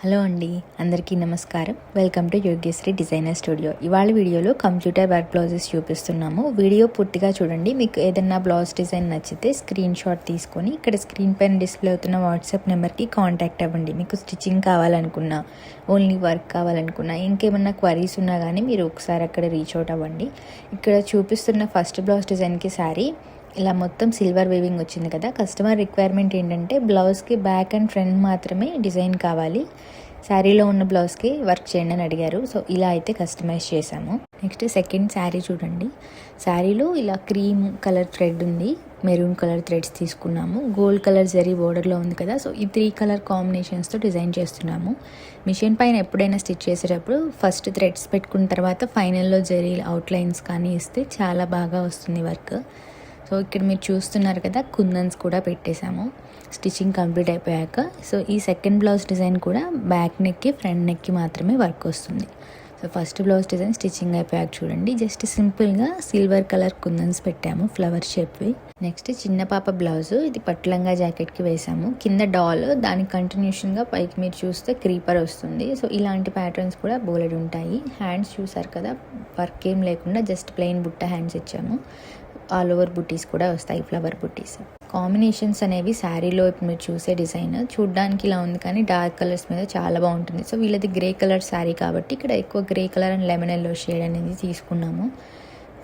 Hello అండి, అందరికీ నమస్కారం. Welcome to Yogyasri designer studio. ఇవాళ వీడియోలో కంప్యూటర్ వర్క్ బ్లౌజెస్ చూపిస్తున్నాము. వీడియో పూర్తిగా చూడండి. మీకు ఏదైనా బ్లౌజ్ డిజైన్ నచ్చితే స్క్రీన్ షాట్ తీసుకొని ఇక్కడ స్క్రీన్ పైన డిస్ప్లే అవుతున్న వాట్సాప్ నెంబర్కి కాంటాక్ట్ అవ్వండి. మీకు స్టిచ్చింగ్ కావాలనుకున్నా, ఓన్లీ వర్క్ కావాలనుకున్నా, ఇంకేమన్నా క్వరీస్ ఉన్నా కానీ మీరు ఒకసారి అక్కడ రీచ్ అవుట్ అవ్వండి. ఇక్కడ చూపిస్తున్న ఫస్ట్ బ్లౌజ్ డిజైన్కి శారీ ఇలా మొత్తం సిల్వర్ వేవింగ్ వచ్చింది కదా. కస్టమర్ రిక్వైర్మెంట్ ఏంటంటే బ్లౌజ్కి బ్యాక్ అండ్ ఫ్రంట్ మాత్రమే డిజైన్ కావాలి, శారీలో ఉన్న బ్లౌజ్కి వర్క్ చేయండి అని అడిగారు. సో ఇలా అయితే కస్టమైజ్ చేశాము. నెక్స్ట్ సెకండ్ శారీ చూడండి. శారీలో ఇలా క్రీమ్ కలర్ థ్రెడ్ ఉంది, మెరూన్ కలర్ థ్రెడ్స్ తీసుకున్నాము. గోల్డ్ కలర్ జరీ బోర్డర్లో ఉంది కదా. సో ఈ 3 కలర్ కాంబినేషన్స్తో డిజైన్ చేస్తున్నాము. మిషన్ పైన ఎప్పుడైనా స్టిచ్ చేసేటప్పుడు ఫస్ట్ థ్రెడ్స్ పెట్టుకున్న తర్వాత ఫైనల్లో జరీ అవుట్లైన్స్ కానీ ఇస్తే చాలా బాగా వస్తుంది వర్క్. సో ఇక్కడ మీరు చూస్తున్నారు కదా, కుందన్స్ కూడా పెట్టేశాము స్టిచ్చింగ్ కంప్లీట్ అయిపోయాక. సో ఈ సెకండ్ బ్లౌజ్ డిజైన్ కూడా బ్యాక్ నెక్కి ఫ్రంట్ నెక్కి మాత్రమే వర్క్ వస్తుంది. So first blouse design stitching అయిపోయాక చూడండి, జస్ట్ సింపుల్గా సిల్వర్ కలర్ కుందన్స్ పెట్టాము ఫ్లవర్ షేప్వి. నెక్స్ట్ చిన్న పాప బ్లౌజ్, ఇది పట్లంగా జాకెట్కి వేసాము. కింద డాల్, దానికి కంటిన్యూషన్గా పైకి మీరు చూస్తే క్రీపర్ వస్తుంది. సో ఇలాంటి ప్యాటర్న్స్ కూడా బోలెడ్ ఉంటాయి. హ్యాండ్స్ చూసారు కదా, వర్క్ ఏం లేకుండా జస్ట్ ప్లెయిన్ బుట్ట హ్యాండ్స్ ఇచ్చాము. ఆల్ ఓవర్ బుట్టీస్ కూడా వస్తాయి, ఫ్లవర్ బుట్టీస్. కాంబినేషన్స్ అనేవి శారీలో ఇప్పుడు మీరు చూసే డిజైన్ చూడడానికి ఇలా ఉంది కానీ డార్క్ కలర్స్ మీద చాలా బాగుంటుంది. సో వీళ్ళది గ్రే కలర్ శారీ కాబట్టి ఇక్కడ ఎక్కువ grey colour and lemon yellow shade అనేది తీసుకున్నాము.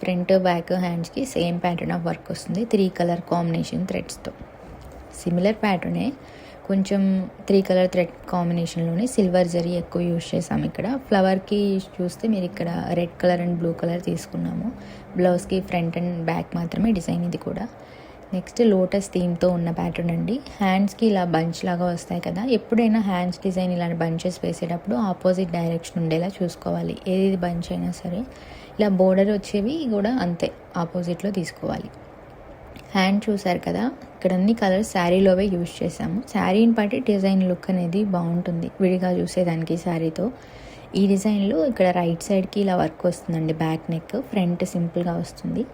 ఫ్రంట్ బ్యాక్ హ్యాండ్స్కి సేమ్ ప్యాటర్న్ ఆఫ్ వర్క్ వస్తుంది, 3 కలర్ కాంబినేషన్ థ్రెడ్స్తో. సిమిలర్ ప్యాటర్నే, కొంచెం 3 కలర్ థ్రెడ్ కాంబినేషన్లోనే సిల్వర్ జరీ ఎక్కువ యూజ్ చేసాము. ఇక్కడ ఫ్లవర్కి చూస్తే మీరు ఇక్కడ red colour and blue colour తీసుకున్నాము. బ్లౌజ్కి ఫ్రంట్ అండ్ బ్యాక్ మాత్రమే డిజైన్ ఇది కూడా. నెక్స్ట్ లోటస్ థీమ్తో ఉన్న ప్యాటర్న్ అండి. హ్యాండ్స్కి ఇలా బంచ్ లాగా వస్తాయి కదా, ఎప్పుడైనా హ్యాండ్స్ డిజైన్ ఇలాంటి బంచెస్ వేసేటప్పుడు ఆపోజిట్ డైరెక్షన్ ఉండేలా చూసుకోవాలి. ఏది బంచ్ అయినా సరే. ఇలా బోర్డర్ వచ్చేవి కూడా అంతే, ఆపోజిట్లో తీసుకోవాలి. హ్యాండ్ చూసారు కదా, ఇక్కడ అన్ని కలర్స్ శారీలోవే యూజ్ చేసాము. శారీని బట్టి డిజైన్ లుక్ అనేది బాగుంటుంది విడిగా చూసేదానికి శారీతో. ఈ డిజైన్లో ఇక్కడ రైట్ సైడ్కి ఇలా వర్క్ వస్తుందండి, బ్యాక్ నెక్, ఫ్రంట్ సింపుల్గా వస్తుంది.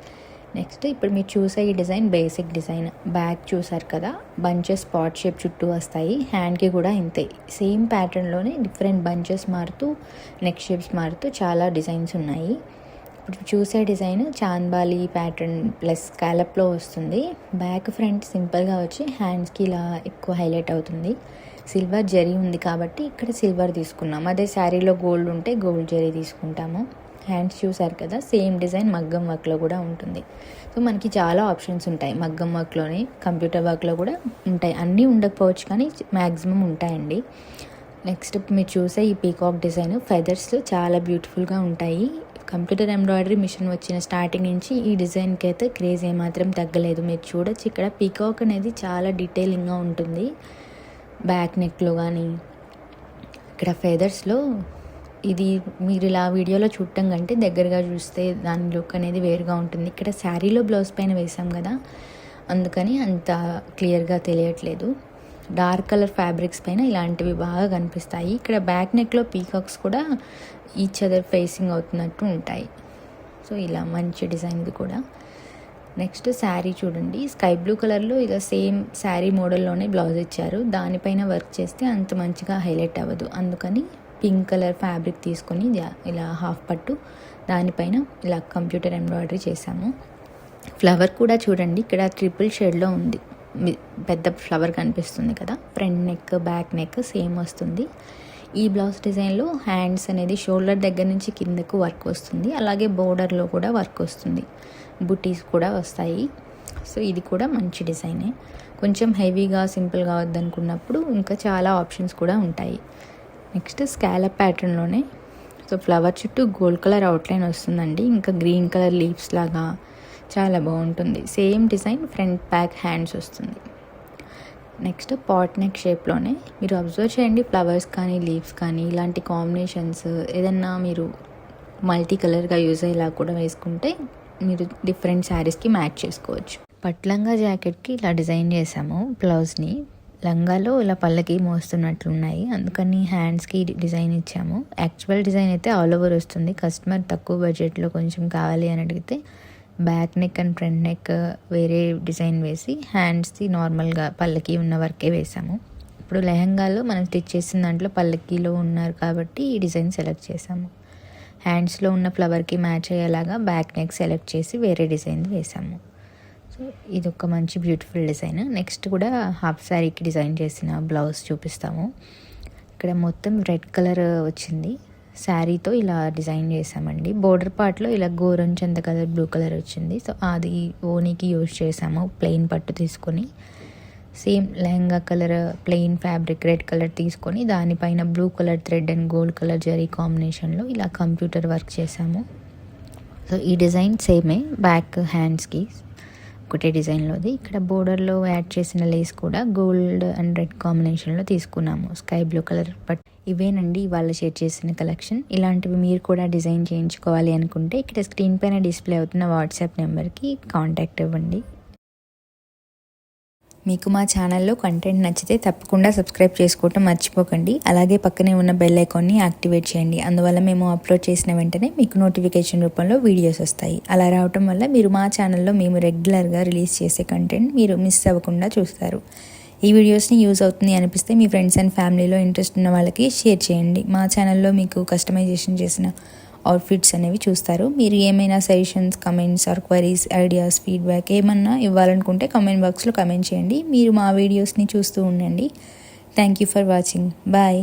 నెక్స్ట్ ఇప్పుడు మీరు చూసే ఈ డిజైన్ బేసిక్ డిజైన్. బ్యాక్ చూసారు కదా, బంచెస్ స్పాట్ షేప్ చుట్టూ వస్తాయి. హ్యాండ్కి కూడా ఇంతే, సేమ్ ప్యాటర్న్లోనే డిఫరెంట్ బంచెస్ మారుతూ, నెక్ షేప్స్ మారుతూ చాలా డిజైన్స్ ఉన్నాయి. ఇప్పుడు చూసే డిజైన్ చాంద్బాలి ప్యాటర్న్ ప్లస్ స్కాలప్లో వస్తుంది. బ్యాక్ ఫ్రంట్ సింపుల్గా వచ్చి హ్యాండ్స్కి ఇలా ఎక్కువ హైలైట్ అవుతుంది. సిల్వర్ జరీ ఉంది కాబట్టి ఇక్కడ సిల్వర్ తీసుకున్నాం. అదే శారీలో గోల్డ్ ఉంటే గోల్డ్ జరీ తీసుకుంటాము. హ్యాండ్స్ చూసారు కదా, సేమ్ డిజైన్ మగ్గం వర్క్లో కూడా ఉంటుంది. సో మనకి చాలా ఆప్షన్స్ ఉంటాయి మగ్గం వర్క్లోనే, కంప్యూటర్ వర్క్లో కూడా ఉంటాయి. అన్నీ ఉండకపోవచ్చు కానీ మ్యాక్సిమం ఉంటాయండి. నెక్స్ట్ మీరు చూసే ఈ పీకాక్ డిజైన్ ఫెదర్స్ చాలా బ్యూటిఫుల్గా ఉంటాయి. కంప్యూటర్ ఎంబ్రాయిడరీ మిషన్ వచ్చిన స్టార్టింగ్ నుంచి ఈ డిజైన్కి అయితే క్రేజ్ ఏమాత్రం తగ్గలేదు. మీరు చూడొచ్చు, ఇక్కడ పీకాక్ అనేది చాలా డీటెయిలింగ్గా ఉంటుంది. బ్యాక్ నెక్లో కానీ ఇక్కడ ఫెదర్స్లో ఇది మీరు ఇలా వీడియోలో చూడటం కంటే దగ్గరగా చూస్తే దాని లుక్ అనేది వేరుగా ఉంటుంది. ఇక్కడ శారీలో బ్లౌజ్ పైన వేసాం కదా, అందుకని అంత క్లియర్గా తెలియట్లేదు. డార్క్ కలర్ ఫ్యాబ్రిక్స్ పైన ఇలాంటివి బాగా కనిపిస్తాయి. ఇక్కడ బ్యాక్ నెక్లో పీకాక్స్ కూడా ఈచ్ అదర్ ఫేసింగ్ అవుతున్నట్టు ఉంటాయి. సో ఇలా మంచి డిజైన్ ఇది కూడా. నెక్స్ట్ శారీ చూడండి, స్కై బ్లూ కలర్లో ఇలా సేమ్ శారీ మోడల్లోనే బ్లౌజ్ ఇచ్చారు. దానిపైన వర్క్ చేస్తే అంత మంచిగా హైలైట్ అవ్వదు, అందుకని పింక్ కలర్ ఫ్యాబ్రిక్ తీసుకొని ఇలా హాఫ్ పట్టు దానిపైన ఇలా కంప్యూటర్ ఎంబ్రాయిడరీ చేసాము. ఫ్లవర్ కూడా చూడండి, ఇక్కడ ట్రిపుల్ షేడ్లో ఉంది, పెద్ద ఫ్లవర్ కనిపిస్తుంది కదా. Front neck back neck same వస్తుంది. ఈ బ్లౌజ్ డిజైన్లో హ్యాండ్స్ అనేది షోల్డర్ దగ్గర నుంచి కిందకు వర్క్ వస్తుంది, అలాగే బోర్డర్లో కూడా వర్క్ వస్తుంది, బుటీస్ కూడా వస్తాయి. సో ఇది కూడా మంచి డిజైనే. కొంచెం హెవీగా సింపుల్గా వద్దనుకున్నప్పుడు ఇంకా చాలా ఆప్షన్స్ కూడా ఉంటాయి. నెక్స్ట్ స్కాలప్ ప్యాటర్న్లోనే సో ఫ్లవర్ చుట్టూ గోల్డ్ కలర్ అవుట్లైన్ వస్తుందండి, ఇంకా గ్రీన్ కలర్ లీవ్స్ లాగా చాలా బాగుంటుంది. Same design front back hands వస్తుంది. నెక్స్ట్ పాట్ నెక్ షేప్లోనే మీరు అబ్జర్వ్ చేయండి, ఫ్లవర్స్ కానీ లీవ్స్ కానీ ఇలాంటి కాంబినేషన్స్ ఏదన్నా మీరు మల్టీ కలర్గా యూజ్ అయ్యేలా కూడా వేసుకుంటే మీరు డిఫరెంట్ శారీస్కి మ్యాచ్ చేసుకోవచ్చు. పట్లంగా జాకెట్కి ఇలా డిజైన్ చేసాము బ్లౌజ్ని. లంగాలో ఇలా పళ్ళకి మోస్తున్నట్లున్నాయి, అందుకని హ్యాండ్స్కి డిజైన్ ఇచ్చాము. యాక్చువల్ డిజైన్ అయితే ఆల్ ఓవర్ వస్తుంది. కస్టమర్ తక్కువ బడ్జెట్లో కొంచెం కావాలి అని అడిగితే back neck and front neck వేరే డిజైన్ వేసి హ్యాండ్స్ది నార్మల్గా పళ్ళకి ఉన్న వర్కే వేసాము. అప్పుడు లెహంగాలో మనం స్టిచ్ చేసిన దాంట్లో పల్లకీలో ఉన్నారు కాబట్టి ఈ డిజైన్ సెలెక్ట్ చేసాము. హ్యాండ్స్లో ఉన్న ఫ్లవర్కి మ్యాచ్ అయ్యేలాగా బ్యాక్ నెక్ సెలెక్ట్ చేసి వేరే డిజైన్ వేసాము. సో ఇది ఒక మంచి బ్యూటిఫుల్ డిజైన్. నెక్స్ట్ కూడా హాఫ్ శారీకి డిజైన్ చేసిన బ్లౌజ్ చూపిస్తాము. ఇక్కడ మొత్తం రెడ్ కలర్ వచ్చింది. శారీతో ఇలా డిజైన్ చేసామండి. బోర్డర్ పార్ట్లో ఇలా గోరంచంత కలర్ బ్లూ కలర్ వచ్చింది. సో అది ఓనీకి యూజ్ చేసాము. ప్లెయిన్ పట్టు తీసుకొని same lehenga colour plain fabric red colour తీసుకొని దానిపైన blue colour thread and gold colour zari కాంబినేషన్లో ఇలా కంప్యూటర్ వర్క్ చేసాము. సో ఈ డిజైన్ సేమే బ్యాక్ హ్యాండ్స్కి ఒకటే డిజైన్లోది. ఇక్కడ బోర్డర్లో యాడ్ చేసిన లేస్ కూడా గోల్డ్ అండ్ రెడ్ కాంబినేషన్లో తీసుకున్నాము. స్కై బ్లూ కలర్ బట్ ఇవేనండి వాళ్ళు షేర్ చేసిన కలెక్షన్. ఇలాంటివి మీరు కూడా డిజైన్ చేయించుకోవాలి అనుకుంటే ఇక్కడ స్క్రీన్ పైన డిస్ప్లే అవుతున్న వాట్సాప్ నెంబర్కి కాంటాక్ట్ ఇవ్వండి. మీకు మా ఛానల్లో కంటెంట్ నచ్చితే తప్పకుండా సబ్స్క్రైబ్ చేసుకోవటం మర్చిపోకండి. అలాగే పక్కనే ఉన్న బెల్ ఐకాన్ని యాక్టివేట్ చేయండి. అందువల్ల మేము అప్లోడ్ చేసిన వెంటనే మీకు నోటిఫికేషన్ రూపంలో వీడియోస్ వస్తాయి. అలా రావటం వల్ల మీరు మా ఛానల్లో మేము రెగ్యులర్గా రిలీజ్ చేసే కంటెంట్ మీరు మిస్ అవ్వకుండా చూస్తారు. ఈ వీడియోస్ని యూజ్ అవుతుంది అనిపిస్తే మీ ఫ్రెండ్స్ అండ్ ఫ్యామిలీలో ఇంట్రెస్ట్ ఉన్న వాళ్ళకి షేర్ చేయండి. మా ఛానల్లో మీకు కస్టమైజేషన్ చేసిన అవుట్ఫిట్స్ అనేవి చూస్తారు. మీరు ఏమైనా suggestions, comments or queries, ideas, feedback ఏమన్నా ఇవ్వాలనుకుంటే కమెంట్ బాక్స్లో కమెంట్ చేయండి. మీరు మా వీడియోస్ని చూస్తూ ఉండండి. Thank you for watching. Bye.